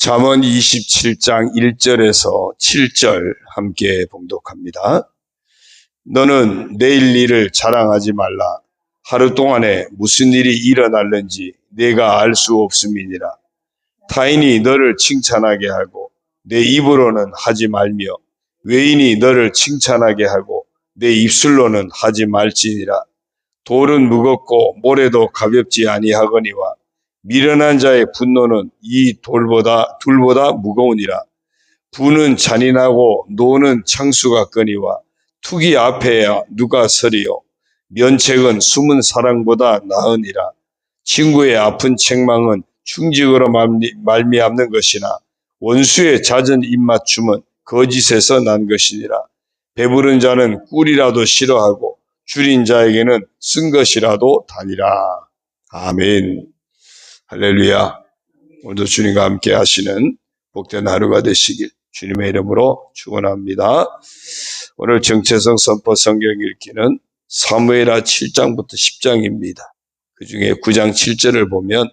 잠언 27장 1절에서 7절 함께 봉독합니다. 너는 내일 일을 자랑하지 말라. 하루 동안에 무슨 일이 일어날는지 내가 알 수 없음이니라. 타인이 너를 칭찬하게 하고 내 입으로는 하지 말며 외인이 너를 칭찬하게 하고 내 입술로는 하지 말지니라. 돌은 무겁고 모래도 가볍지 아니하거니와 미련한 자의 분노는 이 둘보다 무거우니라. 부는 잔인하고 노는 창수 같거니와 투기 앞에야 누가 서리요. 면책은 숨은 사랑보다 나으니라. 친구의 아픈 책망은 충직으로 말미암는 것이나 원수의 잦은 입맞춤은 거짓에서 난 것이니라. 배부른 자는 꿀이라도 싫어하고 줄인 자에게는 쓴 것이라도 다니라. 아멘. 할렐루야. 오늘도 주님과 함께 하시는 복된 하루가 되시길 주님의 이름으로 축원합니다. 오늘 정체성 선포 성경 읽기는 사무엘하 7장부터 10장입니다. 그 중에 9장 7절을 보면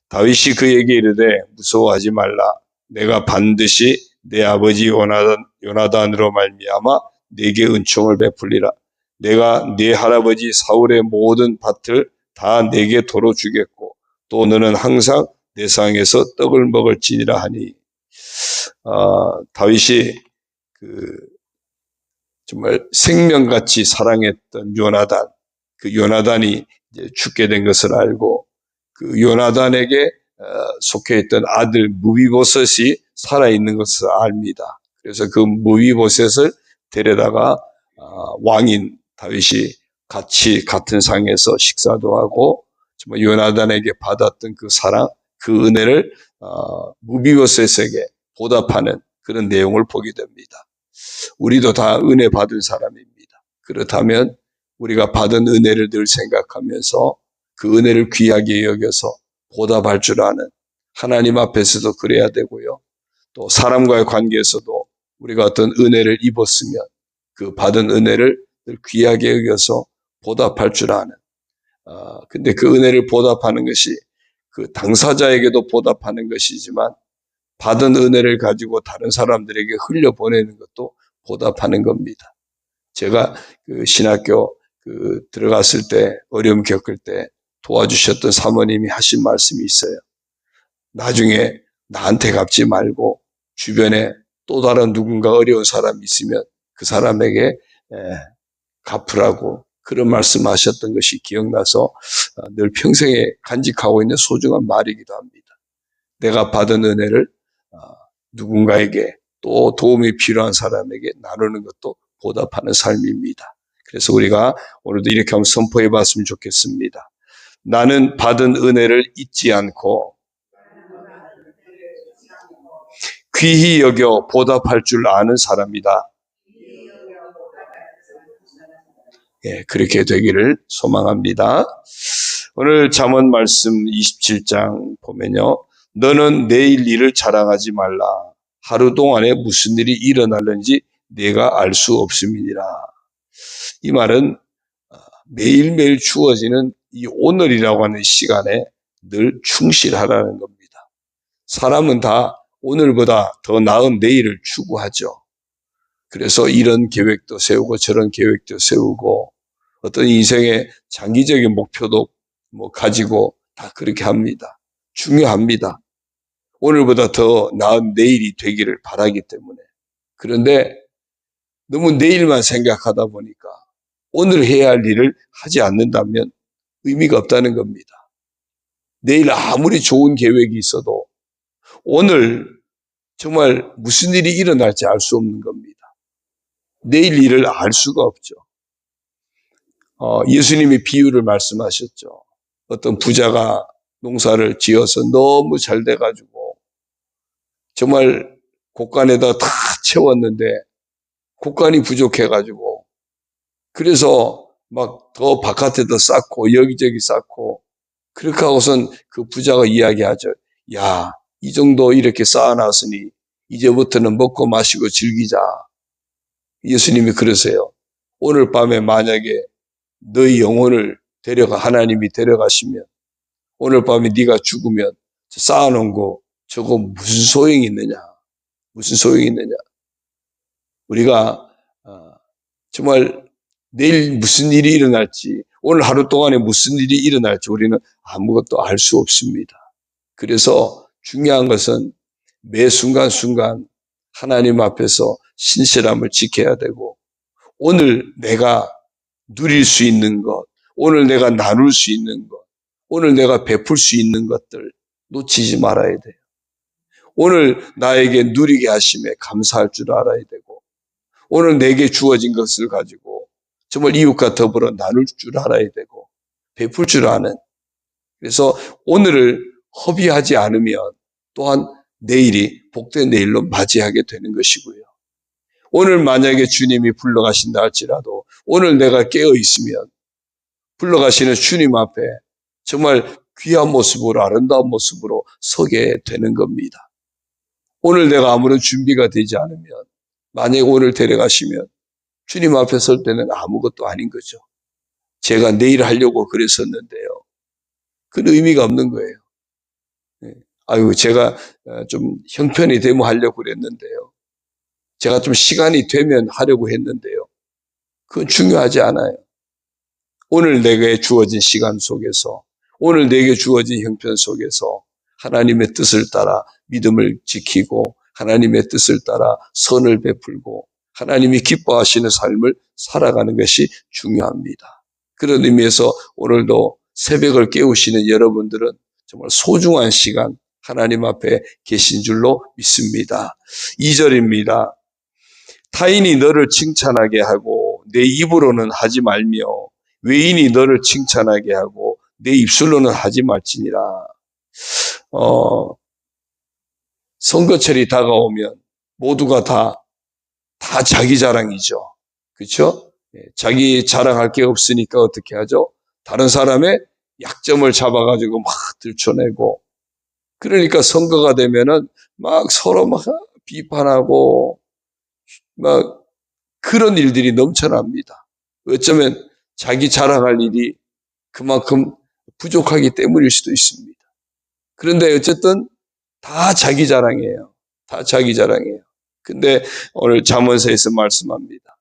다윗이 그에게 이르되 무서워하지 말라. 내가 반드시 내 아버지 요나단으로 말미암아 네게 은총을 베풀리라. 내가 네 할아버지 사울의 모든 밭을 다 네게 도로 주겠고 또 너는 항상 내 상에서 떡을 먹을지니라 하니, 다윗이 정말 생명같이 사랑했던 요나단, 그 요나단이 이제 죽게 된 것을 알고 그 요나단에게 속해 있던 아들 무비보셋이 살아있는 것을 압니다. 그래서 그 무비보셋을 데려다가 왕인 다윗이 같은 상에서 식사도 하고 정말 요나단에게 받았던 그 사랑, 그 은혜를 무비보셋에게 보답하는 그런 내용을 보게 됩니다. 우리도 다 은혜 받은 사람입니다. 그렇다면 우리가 받은 은혜를 늘 생각하면서 그 은혜를 귀하게 여겨서 보답할 줄 아는 하나님 앞에서도 그래야 되고요. 또 사람과의 관계에서도 우리가 어떤 은혜를 입었으면 그 받은 은혜를 늘 귀하게 여겨서 보답할 줄 아는, 근데 그 은혜를 보답하는 것이 그 당사자에게도 보답하는 것이지만 받은 은혜를 가지고 다른 사람들에게 흘려보내는 것도 보답하는 겁니다. 제가 그 신학교 들어갔을 때 어려움 겪을 때 도와주셨던 사모님이 하신 말씀이 있어요. 나중에 나한테 갚지 말고 주변에 또 다른 누군가 어려운 사람이 있으면 그 사람에게 갚으라고 그런 말씀하셨던 것이 기억나서 늘 평생에 간직하고 있는 소중한 말이기도 합니다. 내가 받은 은혜를 누군가에게 또 도움이 필요한 사람에게 나누는 것도 보답하는 삶입니다. 그래서 우리가 오늘도 이렇게 한번 선포해 봤으면 좋겠습니다. 나는 받은 은혜를 잊지 않고 귀히 여겨 보답할 줄 아는 사람이다. 예, 그렇게 되기를 소망합니다. 오늘 잠언 말씀 27장 보면요. 너는 내일 일을 자랑하지 말라. 하루 동안에 무슨 일이 일어날는지 내가 알 수 없음이니라. 이 말은 매일매일 주어지는 이 오늘이라고 하는 시간에 늘 충실하라는 겁니다. 사람은 다 오늘보다 더 나은 내일을 추구하죠. 그래서 이런 계획도 세우고 저런 계획도 세우고 어떤 인생의 장기적인 목표도 가지고 다 그렇게 합니다. 중요합니다. 오늘보다 더 나은 내일이 되기를 바라기 때문에. 그런데 너무 내일만 생각하다 보니까 오늘 해야 할 일을 하지 않는다면 의미가 없다는 겁니다. 내일 아무리 좋은 계획이 있어도 오늘 정말 무슨 일이 일어날지 알 수 없는 겁니다. 내일 일을 알 수가 없죠. 예수님이 비유를 말씀하셨죠. 어떤 부자가 농사를 지어서 너무 잘 돼가지고 정말 곡간에다 다 채웠는데 곡간이 부족해가지고 그래서 막 더 바깥에다 쌓고 여기저기 쌓고 그렇게 하고선 그 부자가 이야기하죠. 야, 이 정도 이렇게 쌓아놨으니 이제부터는 먹고 마시고 즐기자. 예수님이 그러세요. 오늘 밤에 만약에 너희 영혼을 하나님이 데려가시면 오늘 밤에 네가 죽으면 쌓아놓은 거 저거 무슨 소용이 있느냐? 무슨 소용이 있느냐? 우리가 정말 내일 무슨 일이 일어날지, 오늘 하루 동안에 무슨 일이 일어날지 우리는 아무것도 알 수 없습니다. 그래서 중요한 것은 매 순간순간 하나님 앞에서 신실함을 지켜야 되고, 오늘 내가 누릴 수 있는 것, 오늘 내가 나눌 수 있는 것, 오늘 내가 베풀 수 있는 것들 놓치지 말아야 돼요. 오늘 나에게 누리게 하심에 감사할 줄 알아야 되고, 오늘 내게 주어진 것을 가지고 정말 이웃과 더불어 나눌 줄 알아야 되고, 베풀 줄 아는. 그래서 오늘을 허비하지 않으면 또한 내일이 복된 내일로 맞이하게 되는 것이고요. 오늘 만약에 주님이 불러가신다 할지라도 오늘 내가 깨어 있으면 불러가시는 주님 앞에 정말 귀한 모습으로, 아름다운 모습으로 서게 되는 겁니다. 오늘 내가 아무런 준비가 되지 않으면, 만약에 오늘 데려가시면 주님 앞에 설 때는 아무것도 아닌 거죠. 제가 내일 하려고 그랬었는데요. 그런 의미가 없는 거예요. 아유, 제가 좀 형편이 되면 하려고 그랬는데요. 제가 좀 시간이 되면 하려고 했는데요. 그건 중요하지 않아요. 오늘 내게 주어진 시간 속에서, 오늘 내게 주어진 형편 속에서 하나님의 뜻을 따라 믿음을 지키고, 하나님의 뜻을 따라 선을 베풀고, 하나님이 기뻐하시는 삶을 살아가는 것이 중요합니다. 그런 의미에서 오늘도 새벽을 깨우시는 여러분들은 정말 소중한 시간 하나님 앞에 계신 줄로 믿습니다. 2절입니다. 타인이 너를 칭찬하게 하고 내 입으로는 하지 말며 외인이 너를 칭찬하게 하고 내 입술로는 하지 말지니라. 선거철이 다가오면 모두가 다 자기 자랑이죠. 그렇죠? 자기 자랑할 게 없으니까 어떻게 하죠? 다른 사람의 약점을 잡아가지고 막 들춰내고, 그러니까 선거가 되면은 막 서로 막 비판하고 막 그런 일들이 넘쳐납니다. 어쩌면 자기 자랑할 일이 그만큼 부족하기 때문일 수도 있습니다. 그런데 어쨌든 다 자기 자랑이에요. 다 자기 자랑이에요. 근데 오늘 잠언서에서 말씀합니다.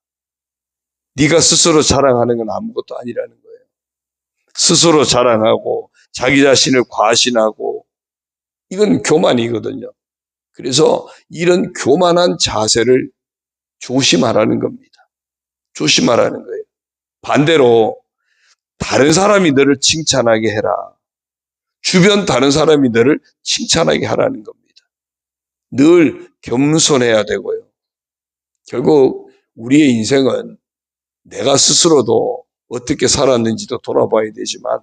네가 스스로 자랑하는 건 아무것도 아니라는 거예요. 스스로 자랑하고 자기 자신을 과신하고 이건 교만이거든요. 그래서 이런 교만한 자세를 조심하라는 겁니다. 조심하라는 거예요. 반대로 다른 사람이 너를 칭찬하게 해라. 주변 다른 사람이 너를 칭찬하게 하라는 겁니다. 늘 겸손해야 되고요. 결국 우리의 인생은 내가 스스로도 어떻게 살았는지도 돌아봐야 되지만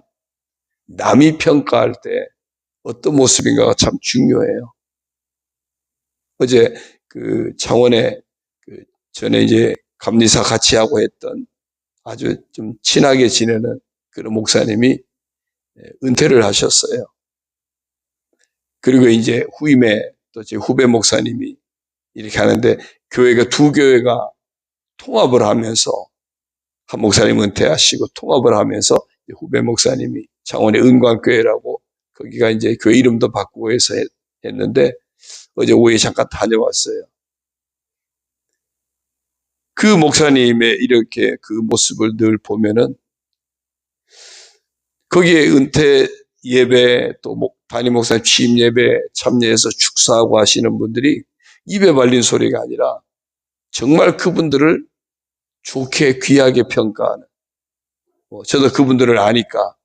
남이 평가할 때 어떤 모습인가가 참 중요해요. 어제 창원에 전에 이제 감리사 같이 하고 했던 아주 좀 친하게 지내는 그런 목사님이 은퇴를 하셨어요. 그리고 이제 후임에 또 제 후배 목사님이 이렇게 하는데 교회가 두 교회가 통합을 하면서 한 목사님 은퇴하시고 통합을 하면서 후배 목사님이 창원의 은광교회라고 거기가 이제 교회 이름도 바꾸고 해서 했는데 어제 오후에 잠깐 다녀왔어요. 그 목사님의 이렇게 그 모습을 늘 보면은 거기에 은퇴 예배 또 담임 목사님 취임 예배 참여해서 축사하고 하시는 분들이 입에 발린 소리가 아니라 정말 그분들을 좋게 귀하게 평가하는, 저도 그분들을 아니까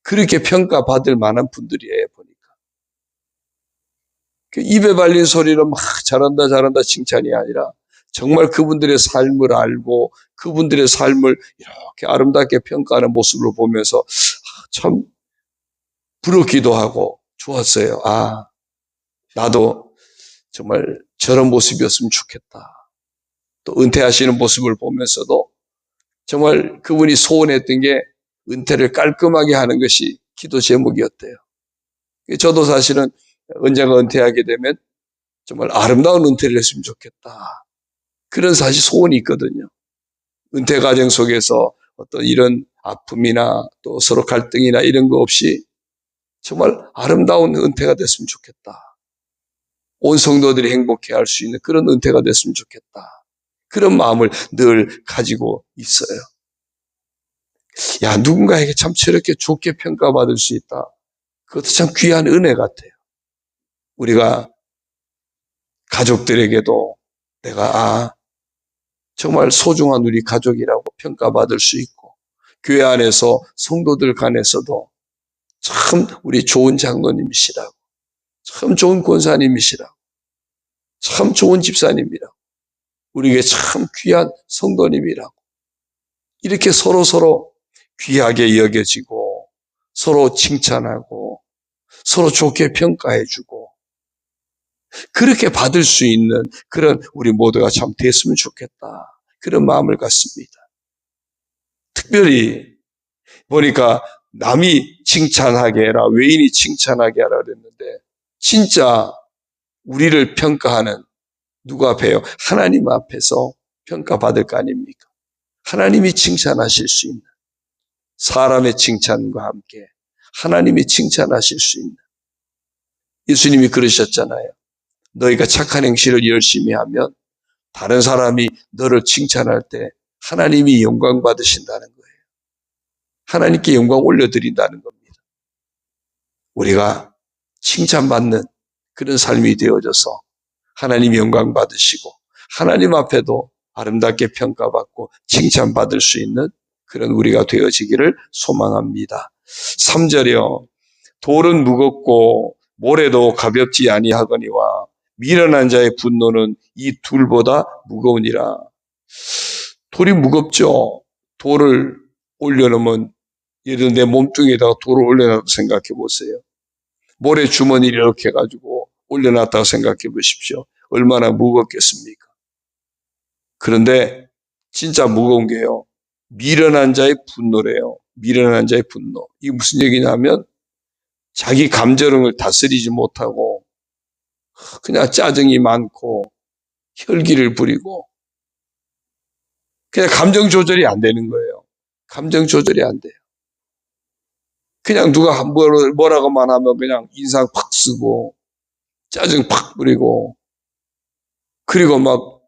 그렇게 평가받을 만한 분들이에요. 보니까 입에 발린 소리로 막 잘한다 잘한다 칭찬이 아니라 정말 그분들의 삶을 알고 그분들의 삶을 이렇게 아름답게 평가하는 모습을 보면서 참 부럽기도 하고 좋았어요. 아, 나도 정말 저런 모습이었으면 좋겠다. 또 은퇴하시는 모습을 보면서도 정말 그분이 소원했던 게 은퇴를 깔끔하게 하는 것이 기도 제목이었대요. 저도 사실은 언젠가 은퇴하게 되면 정말 아름다운 은퇴를 했으면 좋겠다. 그런 사실 소원이 있거든요. 은퇴 과정 속에서 어떤 이런 아픔이나 또 서로 갈등이나 이런 거 없이 정말 아름다운 은퇴가 됐으면 좋겠다. 온 성도들이 행복해할 수 있는 그런 은퇴가 됐으면 좋겠다. 그런 마음을 늘 가지고 있어요. 야, 누군가에게 참 저렇게 좋게 평가받을 수 있다. 그것도 참 귀한 은혜 같아요. 우리가 가족들에게도 내가 정말 소중한 우리 가족이라고 평가받을 수 있고, 교회 안에서 성도들 간에서도 참 우리 좋은 장로님이시라고, 참 좋은 권사님이시라고, 참 좋은 집사님이라고, 우리에게 참 귀한 성도님이라고, 이렇게 서로 귀하게 여겨지고 서로 칭찬하고 서로 좋게 평가해주고 그렇게 받을 수 있는 그런 우리 모두가 참 됐으면 좋겠다. 그런 마음을 갖습니다. 특별히 보니까 남이 칭찬하게 해라, 외인이 칭찬하게 하라 그랬는데 진짜 우리를 평가하는 누구 앞에요? 하나님 앞에서 평가받을 거 아닙니까? 하나님이 칭찬하실 수 있는, 사람의 칭찬과 함께 하나님이 칭찬하실 수 있는, 예수님이 그러셨잖아요. 너희가 착한 행실을 열심히 하면 다른 사람이 너를 칭찬할 때 하나님이 영광 받으신다는 거예요. 하나님께 영광 올려드린다는 겁니다. 우리가 칭찬받는 그런 삶이 되어져서 하나님이 영광 받으시고 하나님 앞에도 아름답게 평가받고 칭찬받을 수 있는 그런 우리가 되어지기를 소망합니다. 3절이요. 돌은 무겁고 모래도 가볍지 아니하거니와 미련한 자의 분노는 이 둘보다 무거우니라. 돌이 무겁죠. 돌을 올려놓으면, 예를 들어 내 몸뚱이에다가 돌을 올려놨다고 생각해 보세요. 모래 주머니를 이렇게 해가지고 올려놨다고 생각해 보십시오. 얼마나 무겁겠습니까? 그런데 진짜 무거운 게요, 미련한 자의 분노래요. 미련한 자의 분노. 이게 무슨 얘기냐면 자기 감정을 다스리지 못하고 그냥 짜증이 많고 혈기를 부리고 그냥 감정 조절이 안 되는 거예요. 감정 조절이 안 돼요. 그냥 누가 뭐라고만 하면 그냥 인상 팍 쓰고 짜증 팍 부리고 그리고 막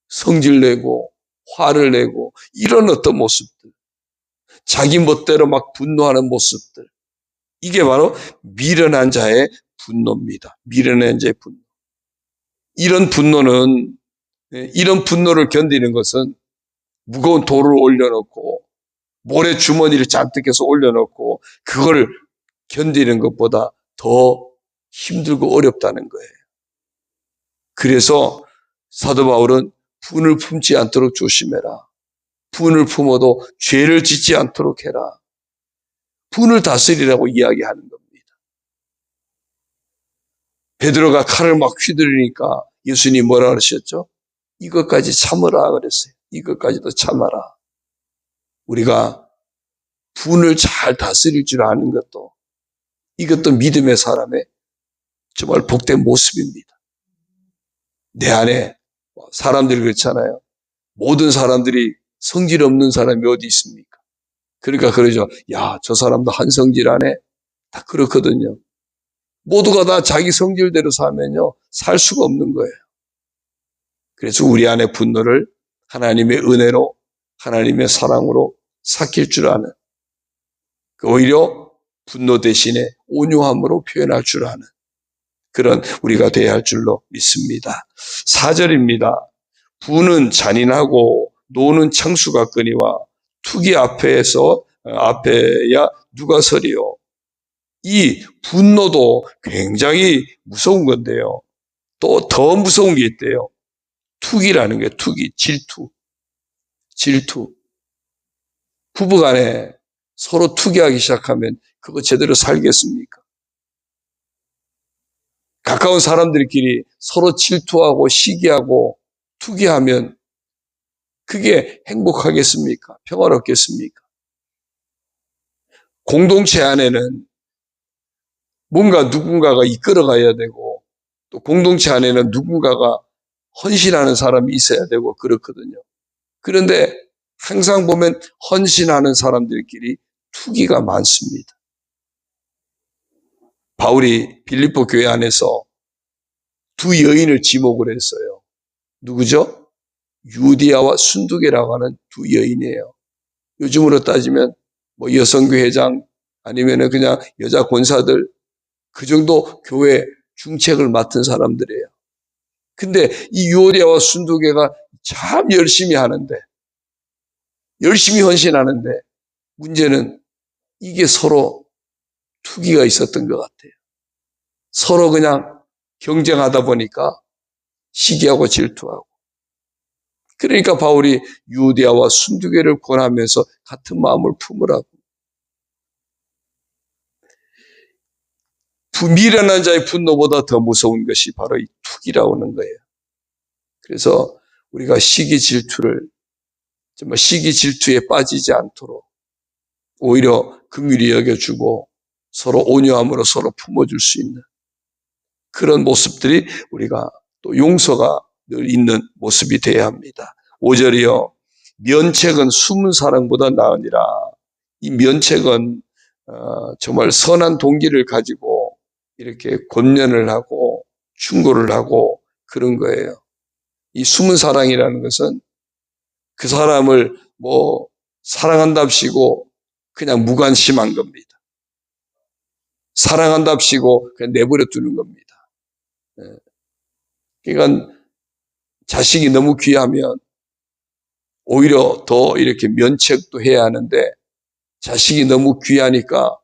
성질내고 화를 내고 이런 어떤 모습들, 자기 멋대로 막 분노하는 모습들, 이게 바로 미련한 자의 분노입니다. 미련한 자의 분노. 이런 분노를 견디는 것은 무거운 돌을 올려놓고 모래 주머니를 잔뜩 해서 올려놓고 그걸 견디는 것보다 더 힘들고 어렵다는 거예요. 그래서 사도 바울은 분을 품지 않도록 조심해라. 분을 품어도 죄를 짓지 않도록 해라. 분을 다스리라고 이야기하는 겁니다. 베드로가 칼을 막 휘두르니까 예수님이 뭐라 그러셨죠? 이것까지 참으라 그랬어요. 이것까지도 참아라. 우리가 분을 잘 다스릴 줄 아는 것도, 이것도 믿음의 사람의 정말 복된 모습입니다. 내 안에 사람들이 그렇잖아요. 모든 사람들이 성질 없는 사람이 어디 있습니까? 그러니까 그러죠. 야, 저 사람도 한 성질 안에 다 그렇거든요. 모두가 다 자기 성질대로 사면요, 살 수가 없는 거예요. 그래서 우리 안에 분노를 하나님의 은혜로, 하나님의 사랑으로 삭힐 줄 아는, 오히려 분노 대신에 온유함으로 표현할 줄 아는 그런 우리가 되어야 할 줄로 믿습니다. 4절입니다. 분은 잔인하고 노는 창수 같거니와 투기 앞에야 누가 서리요. 이 분노도 굉장히 무서운 건데요. 또 더 무서운 게 있대요. 투기라는 게 투기, 질투. 부부간에 서로 투기하기 시작하면 그거 제대로 살겠습니까? 가까운 사람들끼리 서로 질투하고 시기하고 투기하면 그게 행복하겠습니까? 평화롭겠습니까? 공동체 안에는 뭔가 누군가가 이끌어가야 되고 또 공동체 안에는 누군가가 헌신하는 사람이 있어야 되고 그렇거든요. 그런데 항상 보면 헌신하는 사람들끼리 투기가 많습니다. 바울이 빌립보 교회 안에서 두 여인을 지목을 했어요. 누구죠? 유디아와 순두계라고 하는 두 여인이에요. 요즘으로 따지면 뭐 여성교회 회장 아니면은 그냥 여자 권사들 그 정도 교회 중책을 맡은 사람들이에요. 근데 이 유디아와 순두계가 참 열심히 하는데, 열심히 헌신하는데 문제는 이게 서로 투기가 있었던 것 같아요. 서로 그냥 경쟁하다 보니까 시기하고 질투하고. 그러니까 바울이 유디아와 순두계를 권하면서 같은 마음을 품으라고. 미련한 자의 분노보다 더 무서운 것이 바로 이 투기라고 하는 거예요. 그래서 우리가 시기 질투에 빠지지 않도록 오히려 긍휼히 여겨주고 서로 온유함으로 서로 품어줄 수 있는 그런 모습들이 우리가 또 용서가 늘 있는 모습이 되어야 합니다. 5절이요. 면책은 숨은 사랑보다 나으니라. 이 면책은 정말 선한 동기를 가지고 이렇게 권면을 하고 충고를 하고 그런 거예요. 이 숨은 사랑이라는 것은 그 사람을 뭐 사랑한답시고 그냥 무관심한 겁니다. 사랑한답시고 그냥 내버려 두는 겁니다. 그러니까 자식이 너무 귀하면 오히려 더 이렇게 면책도 해야 하는데 자식이 너무 귀하니까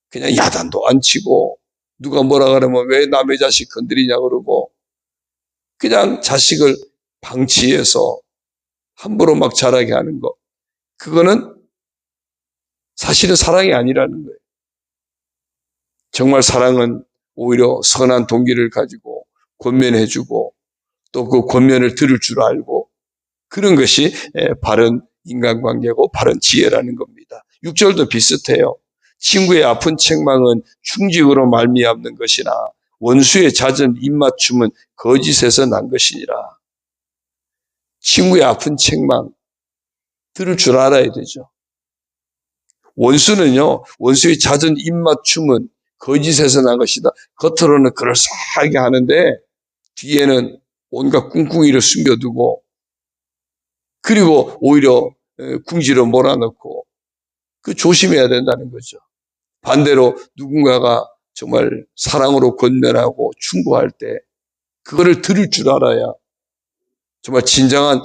그냥 야단도 안 치고 누가 뭐라 그러면 왜 남의 자식 건드리냐 그러고 그냥 자식을 방치해서 함부로 막 자라게 하는 거. 그거는 사실은 사랑이 아니라는 거예요. 정말 사랑은 오히려 선한 동기를 가지고 권면해주고 또 그 권면을 들을 줄 알고 그런 것이 바른 인간관계고 바른 지혜라는 겁니다. 6절도 비슷해요. 친구의 아픈 책망은 충직으로 말미암는 것이나 원수의 잦은 입맞춤은 거짓에서 난 것이니라. 친구의 아픈 책망 들을 줄 알아야 되죠. 원수는요, 원수의 잦은 입맞춤은 거짓에서 난 것이다. 겉으로는 그럴싸하게 하는데 뒤에는 온갖 꿍꿍이를 숨겨두고 그리고 오히려 궁지로 몰아넣고 그 조심해야 된다는 거죠. 반대로 누군가가 정말 사랑으로 권면하고 충고할 때 그거를 들을 줄 알아야 정말 진정한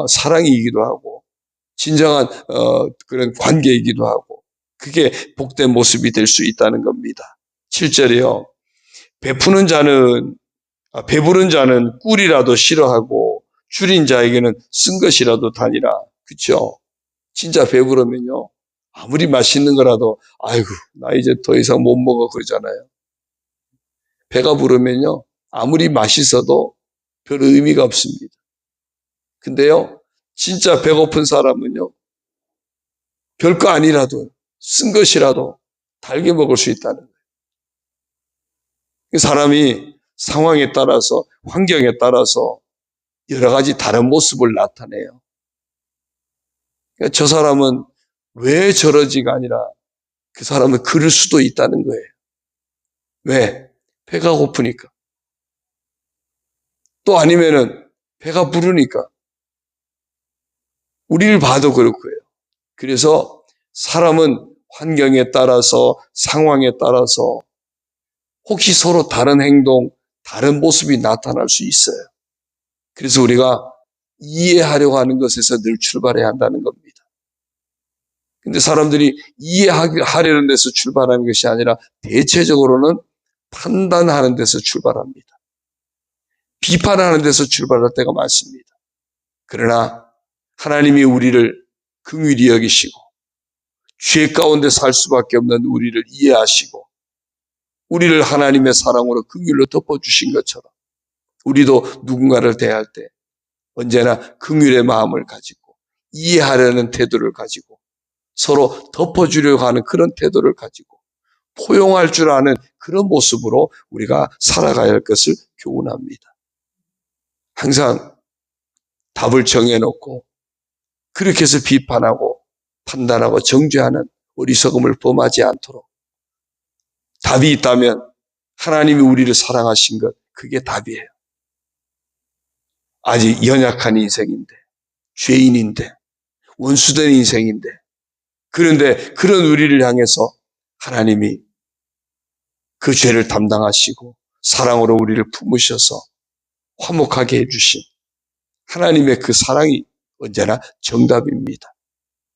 사랑이기도 하고 진정한 그런 관계이기도 하고 그게 복된 모습이 될 수 있다는 겁니다. 7절이요. 배부른 자는 꿀이라도 싫어하고 줄인 자에게는 쓴 것이라도 다니라. 그렇죠? 진짜 배부르면요. 아무리 맛있는 거라도 아이고 나 이제 더 이상 못 먹어 그러잖아요. 배가 부르면요. 아무리 맛있어도 별 의미가 없습니다. 근데요. 진짜 배고픈 사람은요. 별거 아니라도 쓴 것이라도 달게 먹을 수 있다는 거예요. 사람이 상황에 따라서 환경에 따라서 여러 가지 다른 모습을 나타내요. 그러니까 저 사람은 왜 저러지가 아니라 그 사람은 그럴 수도 있다는 거예요. 왜? 배가 고프니까. 또 아니면은 배가 부르니까. 우리를 봐도 그렇고요. 그래서 사람은 환경에 따라서 상황에 따라서 혹시 서로 다른 행동, 다른 모습이 나타날 수 있어요. 그래서 우리가 이해하려고 하는 것에서 늘 출발해야 한다는 겁니다. 근데 사람들이 이해하려는 데서 출발하는 것이 아니라 대체적으로는 판단하는 데서 출발합니다. 비판하는 데서 출발할 때가 많습니다. 그러나 하나님이 우리를 긍휼히 여기시고 죄 가운데 살 수밖에 없는 우리를 이해하시고 우리를 하나님의 사랑으로 긍휼로 덮어주신 것처럼 우리도 누군가를 대할 때 언제나 긍휼의 마음을 가지고 이해하려는 태도를 가지고 서로 덮어주려고 하는 그런 태도를 가지고 포용할 줄 아는 그런 모습으로 우리가 살아가야 할 것을 교훈합니다. 항상 답을 정해놓고 그렇게 해서 비판하고 판단하고 정죄하는 어리석음을 범하지 않도록 답이 있다면 하나님이 우리를 사랑하신 것 그게 답이에요. 아직 연약한 인생인데, 죄인인데, 원수된 인생인데, 그런데 그런 우리를 향해서 하나님이 그 죄를 담당하시고 사랑으로 우리를 품으셔서 화목하게 해주신 하나님의 그 사랑이 언제나 정답입니다.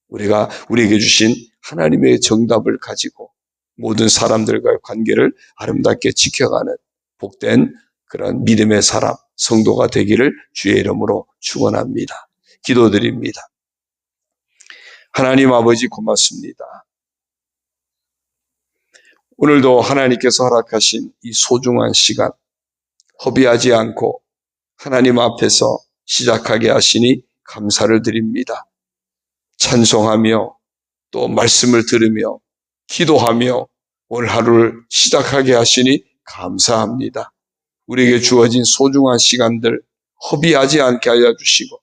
우리가 우리에게 주신 하나님의 정답을 가지고 모든 사람들과의 관계를 아름답게 지켜가는 복된 그런 믿음의 사람, 성도가 되기를 주의 이름으로 축원합니다. 기도드립니다. 하나님 아버지 고맙습니다. 오늘도 하나님께서 허락하신 이 소중한 시간, 허비하지 않고 하나님 앞에서 시작하게 하시니 감사를 드립니다. 찬송하며 또 말씀을 들으며 기도하며 오늘 하루를 시작하게 하시니 감사합니다. 우리에게 주어진 소중한 시간들 허비하지 않게 하여 주시고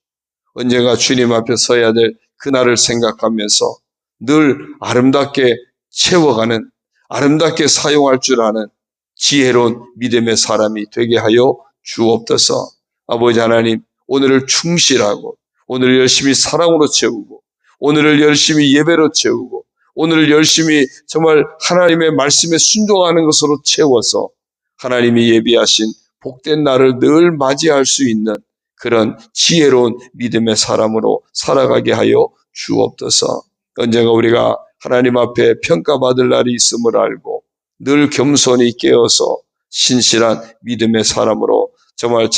언젠가 주님 앞에 서야 될 그날을 생각하면서 늘 아름답게 채워가는, 아름답게 사용할 줄 아는 지혜로운 믿음의 사람이 되게 하여 주옵소서. 아버지 하나님, 오늘을 충실하고 오늘을 열심히 사랑으로 채우고 오늘을 열심히 예배로 채우고 오늘을 열심히 정말 하나님의 말씀에 순종하는 것으로 채워서 하나님이 예비하신 복된 날을 늘 맞이할 수 있는 그런 지혜로운 믿음의 사람으로 살아가게 하여 주옵소서. 언젠가 우리가 하나님 앞에 평가받을 날이 있음을 알고 늘 겸손히 깨어서 신실한 믿음의 사람으로 정말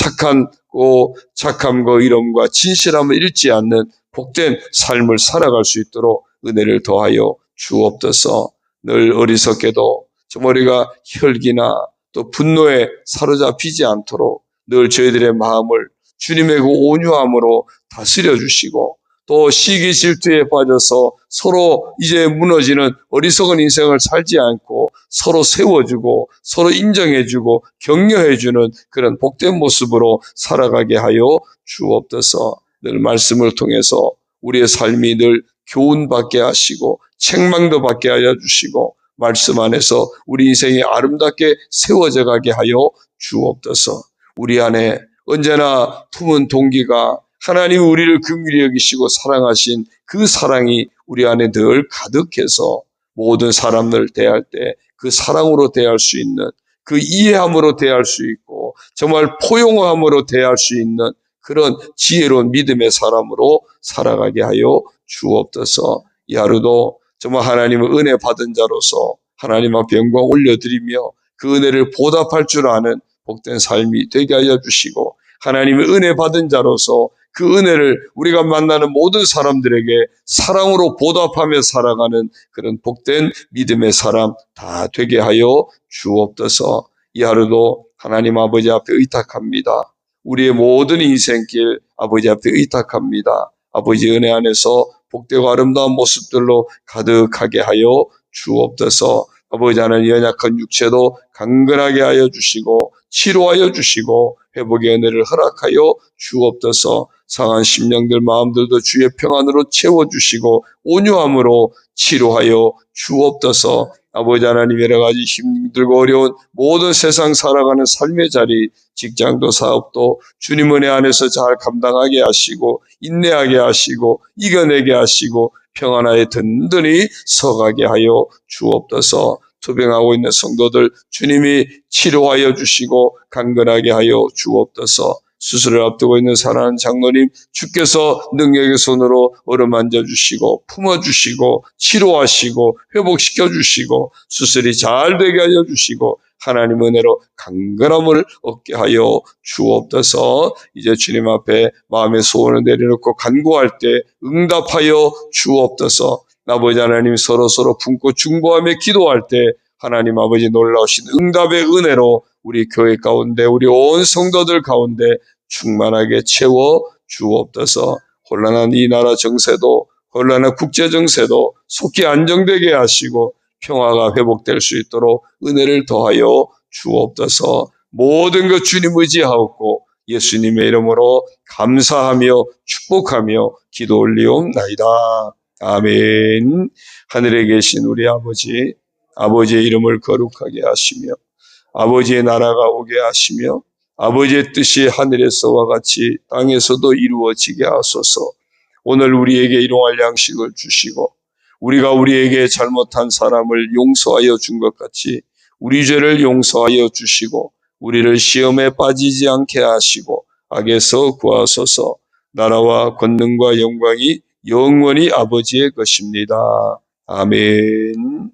착함과 이름과 진실함을 잃지 않는 복된 삶을 살아갈 수 있도록 은혜를 더하여 주옵소서. 늘 어리석게도 정말 우리가 혈기나 또 분노에 사로잡히지 않도록 늘 저희들의 마음을 주님의 그 온유함으로 다스려 주시고 또 시기 질투에 빠져서 서로 이제 무너지는 어리석은 인생을 살지 않고 서로 세워주고 서로 인정해주고 격려해주는 그런 복된 모습으로 살아가게 하여 주옵소서. 늘 말씀을 통해서 우리의 삶이 늘 교훈받게 하시고 책망도 받게 하여 주시고 말씀 안에서 우리 인생이 아름답게 세워져 가게 하여 주옵소서. 우리 안에 언제나 품은 동기가 하나님 우리를 긍휼히 여기시고 사랑하신 그 사랑이 우리 안에 늘 가득해서 모든 사람들 대할 때 그 사랑으로 대할 수 있는, 그 이해함으로 대할 수 있고 정말 포용함으로 대할 수 있는 그런 지혜로운 믿음의 사람으로 살아가게 하여 주옵소서. 이 하루도 정말 하나님의 은혜 받은 자로서 하나님 앞에 영광 올려드리며 그 은혜를 보답할 줄 아는 복된 삶이 되게 하여 주시고 하나님의 은혜 받은 자로서 그 은혜를 우리가 만나는 모든 사람들에게 사랑으로 보답하며 살아가는 그런 복된 믿음의 사람 다 되게 하여 주옵소서. 이 하루도 하나님 아버지 앞에 의탁합니다. 우리의 모든 인생길 아버지 앞에 의탁합니다. 아버지 은혜 안에서 복되고 아름다운 모습들로 가득하게 하여 주옵소서. 아버지 하나님 연약한 육체도 강건하게 하여 주시고 치료하여 주시고 회복의 은혜를 허락하여 주옵소서. 상한 심령들 마음들도 주의 평안으로 채워주시고 온유함으로 치료하여 주옵소서. 아버지 하나님 여러 가지 힘들고 어려운 모든 세상 살아가는 삶의 자리, 직장도 사업도 주님 은혜 안에서 잘 감당하게 하시고 인내하게 하시고 이겨내게 하시고 평안하에 든든히 서가게 하여 주옵소서. 투병하고 있는 성도들 주님이 치료하여 주시고 강건하게 하여 주옵소서. 수술을 앞두고 있는 사랑하는 장로님 주께서 능력의 손으로 어루만져 주시고 품어주시고 치료하시고 회복시켜 주시고 수술이 잘 되게 하여 주시고 하나님 은혜로 강건함을 얻게 하여 주옵소서. 이제 주님 앞에 마음의 소원을 내려놓고 간구할 때 응답하여 주옵소서. 아버지 하나님 서로 품고 중보하며 기도할 때 하나님 아버지 놀라우신 응답의 은혜로 우리 교회 가운데 우리 온 성도들 가운데 충만하게 채워 주옵소서. 혼란한 이 나라 정세도 혼란한 국제 정세도 속히 안정되게 하시고 평화가 회복될 수 있도록 은혜를 더하여 주옵소서. 모든 것 주님 의지하옵고 예수님의 이름으로 감사하며 축복하며 기도 올리옵나이다. 아멘. 하늘에 계신 우리 아버지, 아버지의 이름을 거룩하게 하시며 아버지의 나라가 오게 하시며 아버지의 뜻이 하늘에서와 같이 땅에서도 이루어지게 하소서. 오늘 우리에게 일용할 양식을 주시고 우리가 우리에게 잘못한 사람을 용서하여 준 것 같이 우리 죄를 용서하여 주시고 우리를 시험에 빠지지 않게 하시고 악에서 구하소서. 나라와 권능과 영광이 영원히 아버지의 것입니다. 아멘.